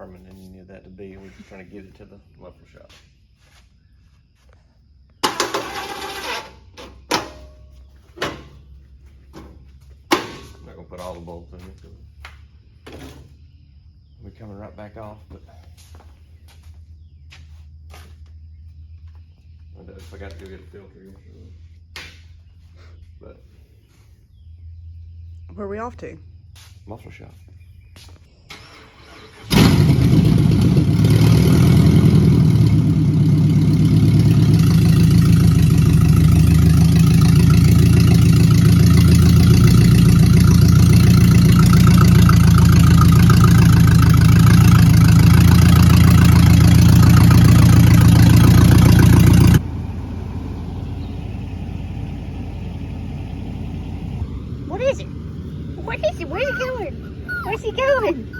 determining any of that to be. We're just trying to get it to the muffler shop. I'm not gonna put all the bolts in it. We're coming right back off, but I forgot to go get a filter yesterday. But where are we off to? muffler shop. What is it? What is it? Where's he going? Where's he going?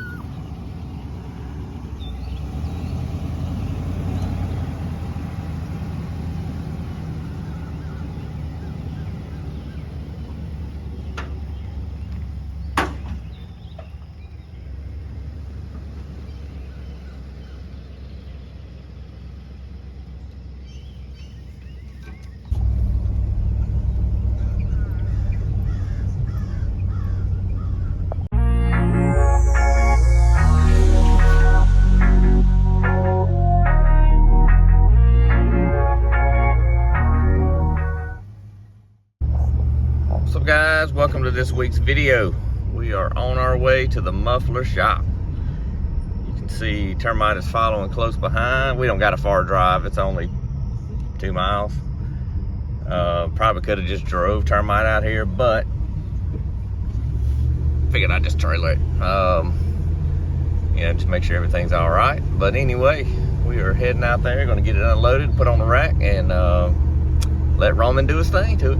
What's up, guys? Welcome to this week's video. We are on our way to the muffler shop. You can see Termite is following close behind. We don't got a far drive. It's only 2 miles. Probably could have just drove Termite out here, but figured I'd just trailer it. Just make sure everything's all right. But anyway, we are heading out there, gonna get it unloaded, put on the rack, and let Roman do his thing to it.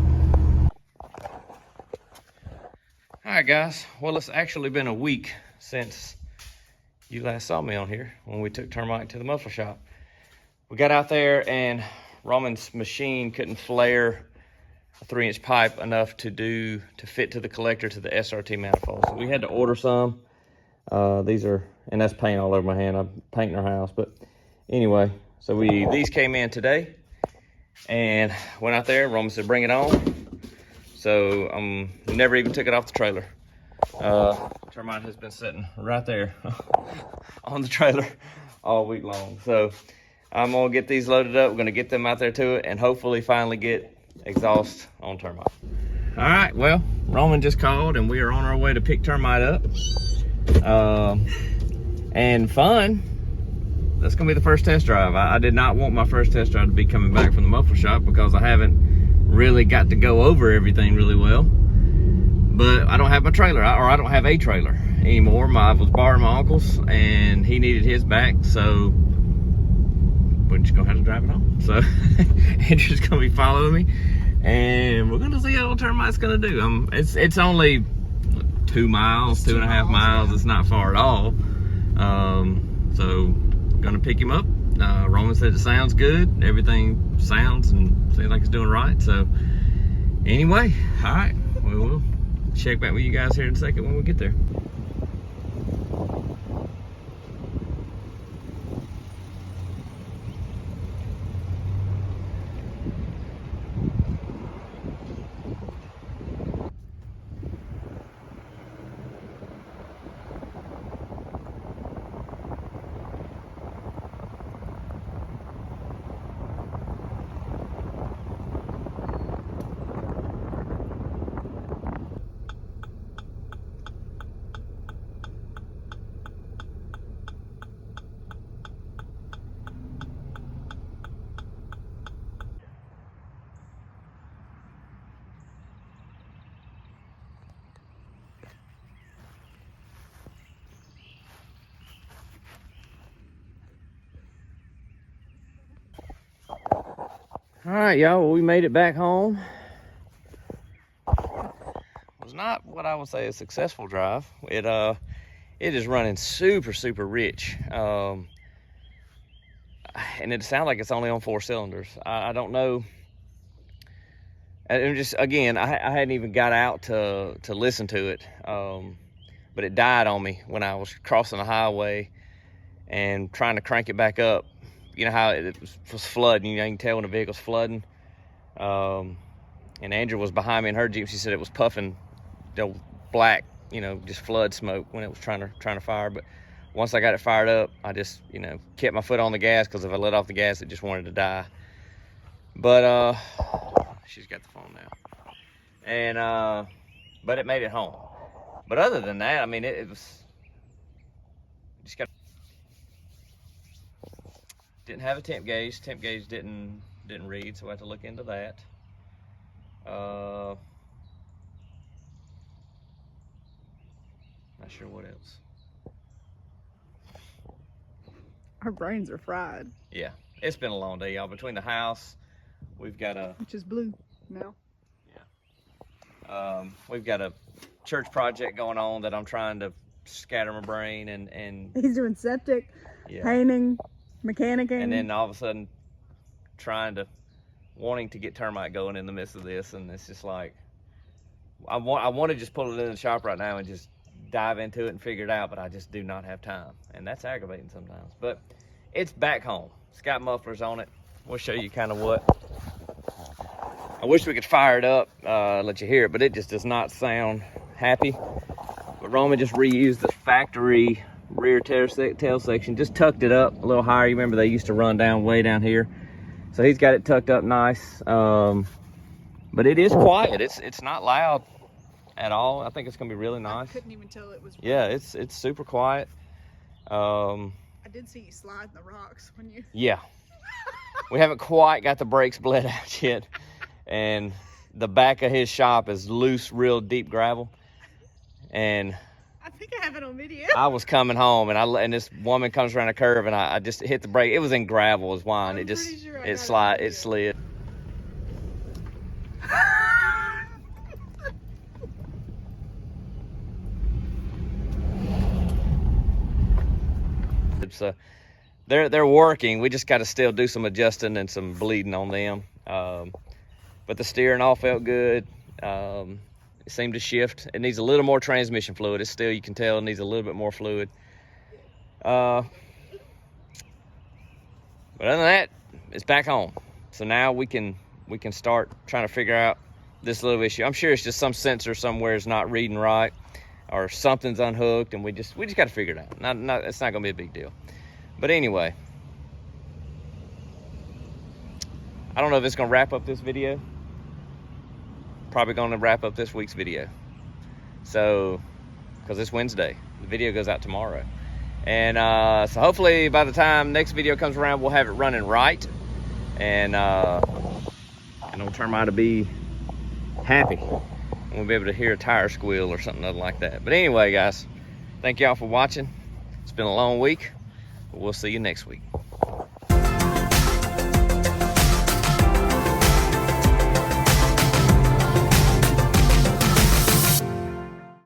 All right, guys. Well, it's actually been a week since you last saw me on here when we took Termite to the muffler shop. We got out there and Roman's machine couldn't flare a 3-inch pipe enough to fit to the collector to the SRT manifold. So we had to order some. These are, and that's paint all over my hand. I'm painting our house, but anyway, so these came in today and went out there. Roman said, bring it on. So never even took it off the trailer. Termite has been sitting right there on the trailer all week long. So I'm gonna get these loaded up. We're gonna get them out there to it and hopefully finally get exhaust on Termite. All right, well, Roman just called and we are on our way to pick Termite up. And fun, that's gonna be the first test drive. I did not want my first test drive to be coming back from the muffler shop because I haven't really got to go over everything really well. But I don't have my trailer, or I don't have a trailer anymore. I was borrowing my uncle's and he needed his back, so we're just gonna have to drive it home. So Andrew's gonna be following me and we're gonna see how Termite's gonna do. It's only 2 miles, 2.5 miles. It's not far at all. So gonna pick him up. Roman said it sounds good. Everything sounds and seems like it's doing right. So anyway, all right, we'll check back with you guys here in a second when we get there. All right, y'all, well, we made it back home. It was not what I would say a successful drive. It is running super rich. And it sounds like it's only on 4 cylinders. I don't know. And just, again, I hadn't even got out to listen to it. But it died on me when I was crossing the highway and trying to crank it back up. You know how it was flooding. You know, you can tell when the vehicle's flooding. And Andrew was behind me in her Jeep. She said it was puffing the black, you know, just flood smoke when it was trying to fire. But once I got it fired up, I just, you know, kept my foot on the gas, because if I let off the gas, it just wanted to die. But she's got the phone now. And but it made it home. But other than that, I mean, it was just got. Didn't have a temp gauge. Temp gauge didn't read, so I had to look into that. Not sure what else. Our brains are fried. Yeah, it's been a long day, y'all. Between the house, we've got a Which is blue now. we've got a church project going on that I'm trying to scatter my brain and He's doing septic, yeah. painting, mechanicking. And then all of a sudden wanting to get termite going in the midst of this, and it's just like I want to just pull it in the shop right now and just dive into it and figure it out, but I just do not have time, and that's aggravating sometimes. But it's back home. It's got mufflers on it. We'll show you kind of what. I wish we could fire it up, let you hear it, but it just does not sound happy. But Roman just reused the factory rear tail section, just tucked it up a little higher. You remember they used to run down way down here, so he's got it tucked up nice. But it is quiet. It's not loud at all. I think it's gonna be really nice. I couldn't even tell it was. Yeah, it's super quiet. I did see you slide the rocks when you. Yeah, we haven't quite got the brakes bled out yet, and the back of his shop is loose, real deep gravel, and I think I have it on video. I was coming home, and this woman comes around a curve, and I just hit the brake. It was in gravel, is why, and I'm it just pretty sure I it got it slid. So they're working. We just got to still do some adjusting and some bleeding on them. But the steering all felt good. It seemed to shift. It needs a little more transmission fluid. It's still, you can tell, it needs a little bit more fluid. But other than that, it's back home. So now we can start trying to figure out this little issue. I'm sure it's just some sensor somewhere is not reading right, or something's unhooked, and we just got to figure it out. It's not gonna be a big deal. But anyway, I don't know if it's gonna wrap up this video. Probably gonna wrap up this week's video. So, because it's Wednesday, the video goes out tomorrow, and so hopefully by the time next video comes around, we'll have it running right, and it'll turn out to be happy. We'll be able to hear a tire squeal or something like that. But anyway, guys, thank y'all for watching. It's been a long week, but we'll see you next week.